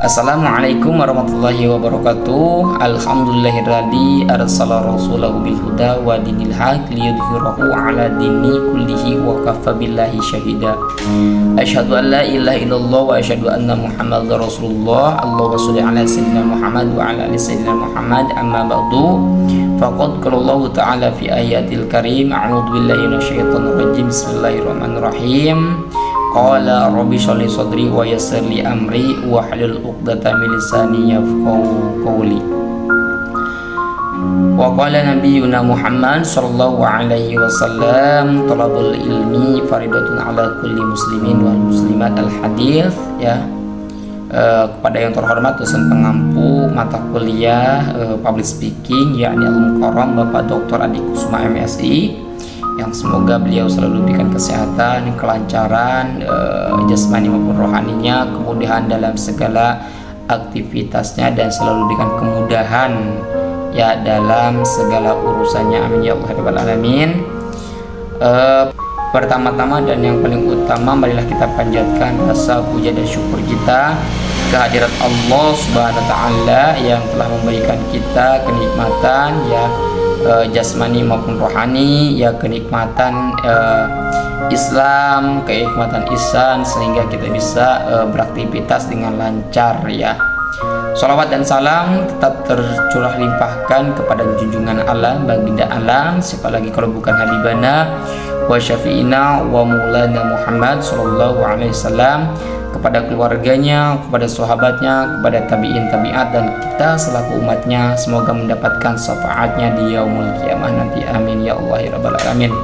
Assalamualaikum warahmatullahi wabarakatuh. Alhamdulillahirrahmanirrahim. Arsala rasulahu bil huda wa dinil haq liyudhhirahu ala dini kullihi wa kafa billahi syahida. Asyhadu an la ilaha illallah wa asyhadu anna Muhammadar Rasulullah. Allahumma shalli ala sayyidina Muhammad wa ala ali sayyidina Muhammad. Amma ba'du. Faqad qala Allah ta'ala fi ayatil karim. A'udzu billahi minasyaitonir rajim. Bismillahirrahmanirrahim. Qala rabbi sholli sadri wa yassir li amri wa hlul 'uqdatam min lisani yafqahu qawli. Wa qala nabiyyuna Muhammad sallallahu alaihi wasallam talabul ilmi faridatun ala kulli muslimin wal muslimat. Al hadits ya. Kepada yang terhormat dosen pengampu mata kuliah public speaking yakni Al-Mukarram Bapak Dr. Adi Kusuma MSI, yang semoga beliau selalu diberikan kesehatan, kelancaran jasmani maupun rohaninya, kemudahan dalam segala aktivitasnya, dan selalu diberikan kemudahan ya dalam segala urusannya, amin ya Allah rabbal alamin. Pertama-tama dan yang paling utama, marilah kita panjatkan rasa puja dan syukur kita kehadirat Allah Subhanahu wa taala yang telah memberikan kita kenikmatan ya jasmani maupun rohani, ya kenikmatan Islam, kenikmatan ihsan, sehingga kita bisa beraktivitas dengan lancar ya. Sholawat dan salam tetap tercurah limpahkan kepada junjungan alam, baginda alam, siapa lagi kalau bukan habibana wa syafi'ina wa maulana Muhammad sallallahu alaihi wasallam, kepada keluarganya, kepada sahabatnya, kepada tabi'in tabi'at, dan kita selaku umatnya semoga mendapatkan syafaatnya di yaumul kiamah nanti, amin ya Allah ya rabbal alamin.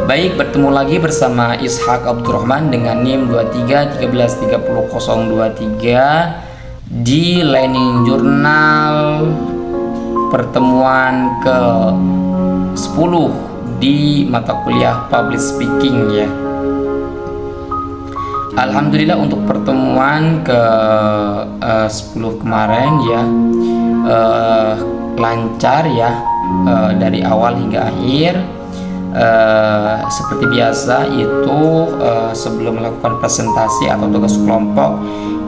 Baik, bertemu lagi bersama Ishaq Abdurrahman dengan NIM 23133023 di Learning Journal pertemuan ke 10 di mata kuliah public speaking ya. Alhamdulillah untuk pertemuan ke 10 kemarin ya lancar ya dari awal hingga akhir. Seperti biasa itu sebelum melakukan presentasi atau tugas kelompok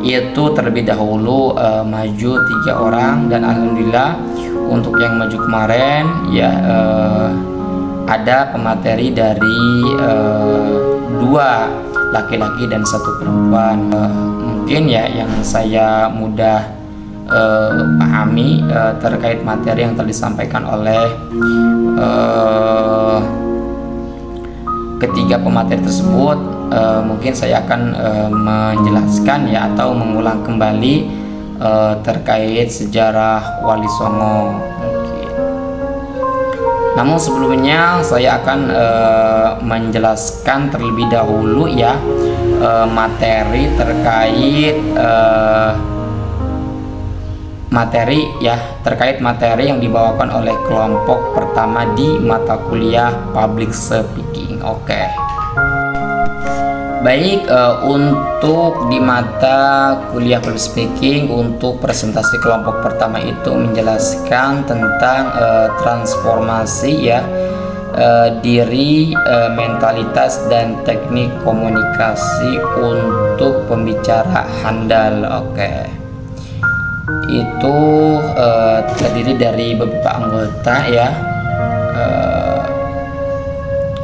itu terlebih dahulu maju 3 orang, dan alhamdulillah untuk yang maju kemarin ya ada pemateri dari 2 laki-laki dan 1 perempuan. Mungkin ya yang saya mudah pahami terkait materi yang telah disampaikan oleh ketiga pemateri tersebut, mungkin saya akan menjelaskan ya atau mengulang kembali terkait sejarah Wali Songo mungkin. Namun sebelumnya saya akan menjelaskan terlebih dahulu ya materi terkait materi yang dibawakan oleh kelompok pertama di mata kuliah public speaking. Oke. Baik, untuk di mata kuliah public speaking, untuk presentasi kelompok pertama itu menjelaskan tentang transformasi ya diri, mentalitas, dan teknik komunikasi untuk pembicara handal. Oke. Itu terdiri dari beberapa anggota ya,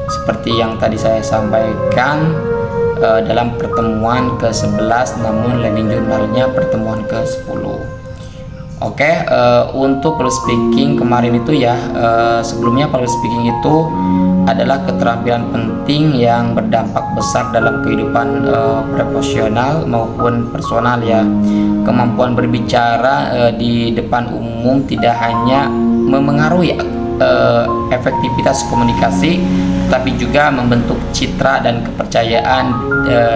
seperti yang tadi saya sampaikan dalam pertemuan ke-11, namun learning journalnya pertemuan ke-10. Oke, untuk public speaking kemarin itu ya, sebelumnya public speaking itu adalah keterampilan penting yang berdampak besar dalam kehidupan profesional maupun personal ya. Kemampuan berbicara di depan umum tidak hanya memengaruhi efektivitas komunikasi, tapi juga membentuk citra dan kepercayaan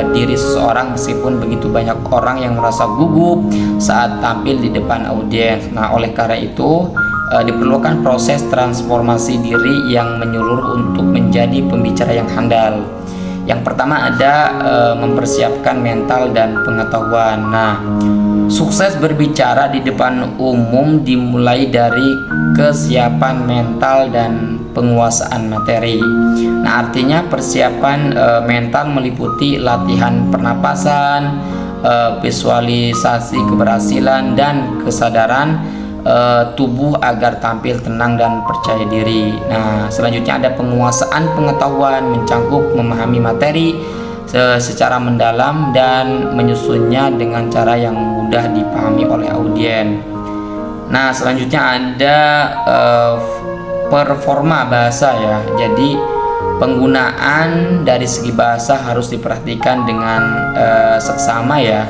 diri seseorang, meskipun begitu banyak orang yang merasa gugup saat tampil di depan audiens. Nah, oleh karena itu diperlukan proses transformasi diri yang menyeluruh untuk menjadi pembicara yang handal. Yang pertama ada mempersiapkan mental dan pengetahuan. Nah, sukses berbicara di depan umum dimulai dari kesiapan mental dan penguasaan materi. Nah, artinya persiapan mental meliputi latihan pernapasan, visualisasi keberhasilan dan kesadaran tubuh agar tampil tenang dan percaya diri. Nah, selanjutnya ada penguasaan pengetahuan, mencangkup memahami materi secara mendalam dan menyusunnya dengan cara yang mudah dipahami oleh audiens. Nah, selanjutnya ada performa bahasa ya. Jadi penggunaan dari segi bahasa harus diperhatikan dengan seksama ya.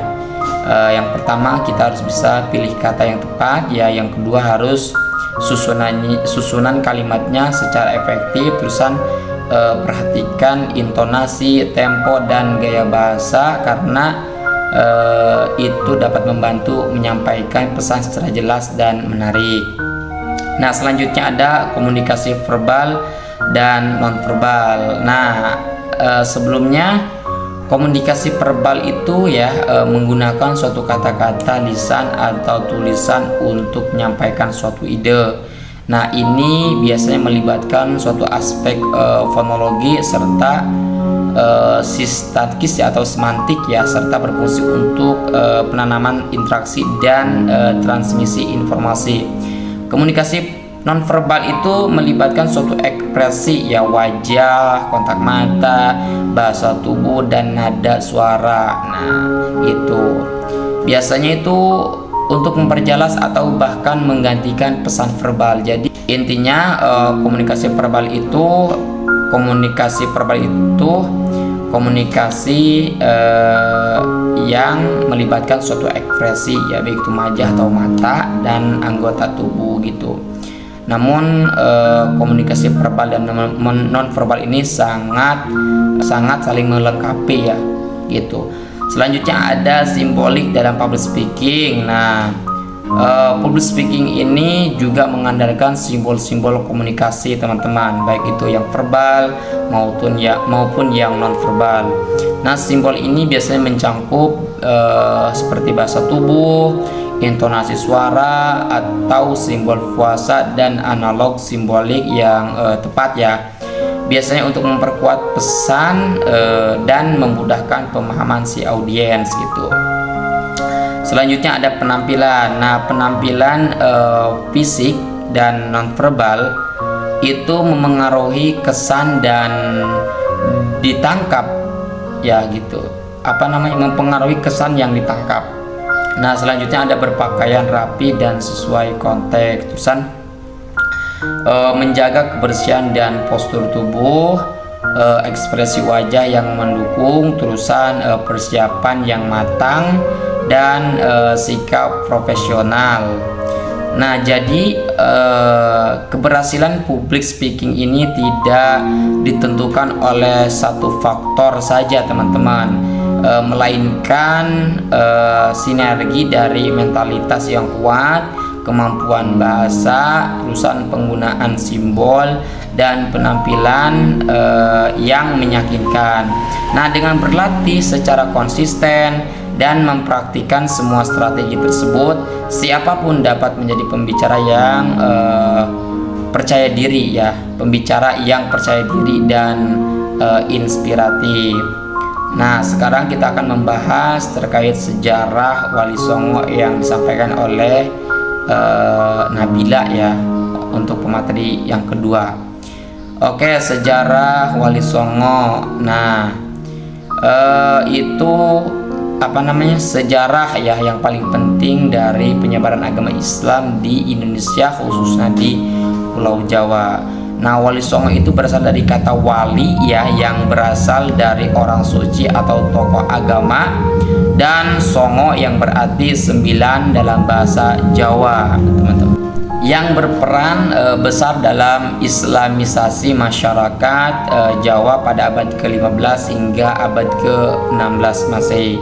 Yang pertama kita harus bisa pilih kata yang tepat ya. Yang kedua harus susunan kalimatnya secara efektif. Terusan perhatikan intonasi, tempo dan gaya bahasa karena itu dapat membantu menyampaikan pesan secara jelas dan menarik. Nah, selanjutnya ada komunikasi verbal dan nonverbal. Nah, sebelumnya komunikasi verbal itu ya menggunakan suatu kata-kata, lisan atau tulisan untuk menyampaikan suatu ide. Nah, ini biasanya melibatkan suatu aspek fonologi serta sistematis atau semantik ya, serta berfungsi untuk penanaman interaksi dan transmisi informasi. Komunikasi nonverbal itu melibatkan suatu ekspresi ya, wajah, kontak mata, bahasa tubuh dan nada suara. Nah, itu biasanya itu untuk memperjelas atau bahkan menggantikan pesan verbal. Jadi intinya komunikasi verbal itu komunikasi yang melibatkan suatu ekspresi ya, baik itu wajah atau mata dan anggota tubuh gitu. Namun komunikasi verbal dan non verbal ini sangat saling melengkapi ya gitu. Selanjutnya ada simbolik dalam public speaking. Nah, public speaking ini juga mengandalkan simbol-simbol komunikasi teman-teman, baik itu yang verbal maupun yang non verbal. Nah, simbol ini biasanya mencangkup seperti bahasa tubuh, intonasi suara atau simbol puasa dan analog simbolik yang tepat ya. Biasanya untuk memperkuat pesan dan memudahkan pemahaman si audiens gitu. Selanjutnya ada penampilan. Nah, penampilan fisik dan nonverbal itu memengaruhi kesan dan ditangkap ya gitu. Mempengaruhi kesan yang ditangkap. Nah, selanjutnya ada berpakaian rapi dan sesuai konteks. Terusan menjaga kebersihan dan postur tubuh, ekspresi wajah yang mendukung, terusan persiapan yang matang dan sikap profesional. Nah, jadi keberhasilan public speaking ini tidak ditentukan oleh satu faktor saja teman-teman, melainkan sinergi dari mentalitas yang kuat, kemampuan bahasa, terusan penggunaan simbol dan penampilan yang meyakinkan. Nah, dengan berlatih secara konsisten dan mempraktikkan semua strategi tersebut, siapapun dapat menjadi pembicara yang percaya diri ya, pembicara yang percaya diri dan inspiratif. Nah, sekarang kita akan membahas terkait sejarah Wali Songo yang disampaikan oleh Nabila ya, untuk pemateri yang kedua. Oke, sejarah Wali Songo. Nah, itu sejarah ya yang paling penting dari penyebaran agama Islam di Indonesia, khususnya di Pulau Jawa. Nah, Wali Songo itu berasal dari kata wali ya, yang berasal dari orang suci atau tokoh agama, dan songo yang berarti 9 dalam bahasa Jawa, teman-teman, yang berperan besar dalam islamisasi masyarakat Jawa pada abad ke-15 hingga abad ke-16 Masehi.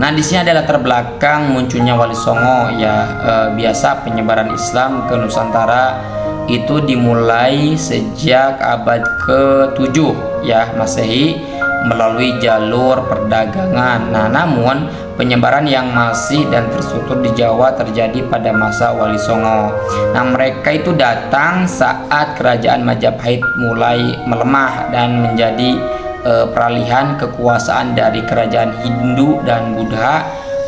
Nah, di sini adalah latar belakang munculnya Wali Songo ya. Biasa penyebaran Islam ke Nusantara itu dimulai sejak abad ke-7 ya Masehi melalui jalur perdagangan. Nah, namun penyebaran yang masih dan terstruktur di Jawa terjadi pada masa Wali Songo. Nah, mereka itu datang saat kerajaan Majapahit mulai melemah dan menjadi peralihan kekuasaan dari kerajaan Hindu dan Buddha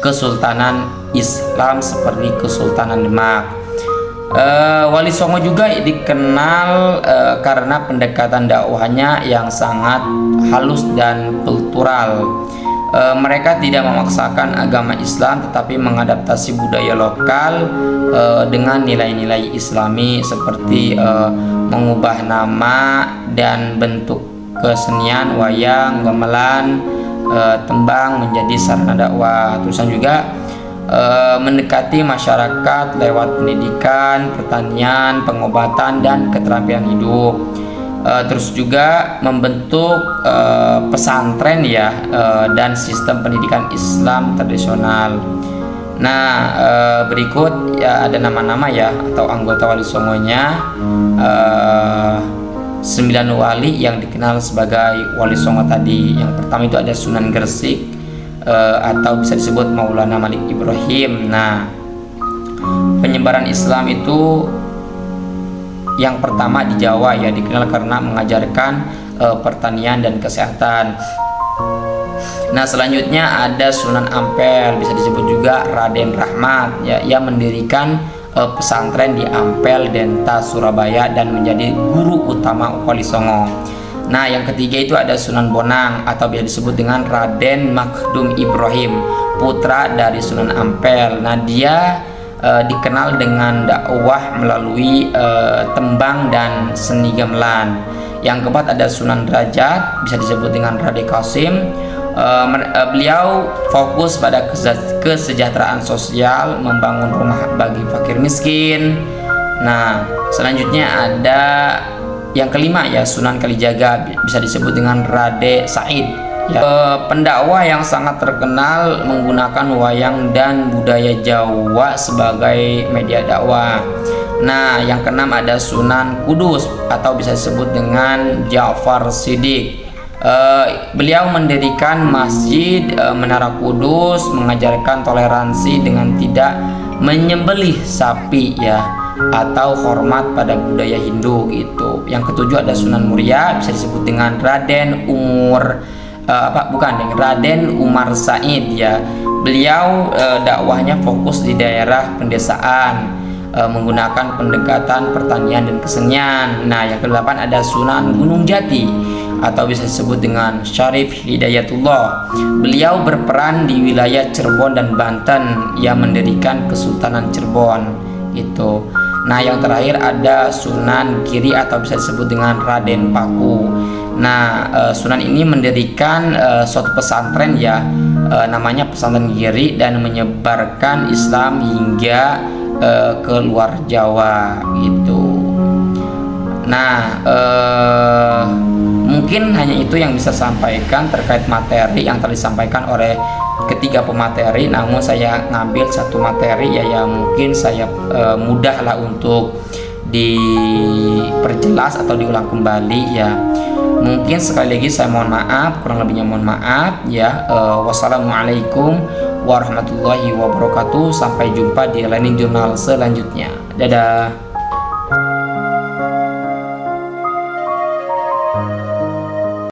kesultanan Islam seperti Kesultanan Demak. Wali Songo juga dikenal karena pendekatan dakwahnya yang sangat halus dan kultural. Mereka tidak memaksakan agama Islam tetapi mengadaptasi budaya lokal dengan nilai-nilai Islami seperti mengubah nama dan bentuk kesenian wayang, gamelan, tembang menjadi sarana dakwah. Terusan juga mendekati masyarakat lewat pendidikan, pertanian, pengobatan, dan keterampilan hidup. Terus juga membentuk pesantren ya, dan sistem pendidikan Islam tradisional. Nah, berikut ya ada nama-nama ya atau anggota Wali Songonya. 9 wali yang dikenal sebagai Wali Songo tadi. Yang pertama itu ada Sunan Gresik, atau bisa disebut Maulana Malik Ibrahim. Nah, penyebaran Islam itu yang pertama di Jawa ya, dikenal karena mengajarkan pertanian dan kesehatan. Nah, selanjutnya ada Sunan Ampel, bisa disebut juga Raden Rahmat ya, ia mendirikan pesantren di Ampel, Denta, Surabaya dan menjadi guru utama Wali Songo. Nah, yang ketiga itu ada Sunan Bonang atau bisa disebut dengan Raden Makhdum Ibrahim, putra dari Sunan Ampel. Nah, dia dikenal dengan dakwah melalui tembang dan seni gamelan. Yang keempat ada Sunan Derajat, bisa disebut dengan Raden Kasim. Beliau fokus pada kesejahteraan sosial, membangun rumah bagi fakir miskin. Nah, selanjutnya ada yang kelima ya, Sunan Kalijaga, bisa disebut dengan Raden Said ya, pendakwah yang sangat terkenal menggunakan wayang dan budaya Jawa sebagai media dakwah. Nah, yang keenam ada Sunan Kudus atau bisa disebut dengan Ja'far Siddiq. Beliau mendirikan Masjid Menara Kudus, mengajarkan toleransi dengan tidak menyembelih sapi ya, atau hormat pada budaya Hindu gitu. Yang ketujuh ada Sunan Muria, bisa disebut dengan Raden Umar Said ya. Beliau dakwahnya fokus di daerah pendesaan, menggunakan pendekatan pertanian dan kesenian. Nah, yang kedelapan ada Sunan Gunung Jati atau bisa disebut dengan Syarif Hidayatullah. Beliau berperan di wilayah Cirebon dan Banten, ia mendirikan Kesultanan Cirebon gitu. Nah, yang terakhir ada Sunan Giri atau bisa disebut dengan Raden Paku. Nah, Sunan ini mendirikan suatu pesantren ya, namanya Pesantren Giri, dan menyebarkan Islam hingga ke luar Jawa gitu. Nah, mungkin hanya itu yang bisa sampaikan terkait materi yang telah disampaikan oleh ketiga pemateri. Namun saya ngambil satu materi ya, yang mungkin saya mudah lah untuk diperjelas atau diulang kembali ya. Mungkin sekali lagi saya mohon maaf, kurang lebihnya mohon maaf ya. Wassalamualaikum warahmatullahi wabarakatuh. Sampai jumpa di Learning Journal selanjutnya. Dadah.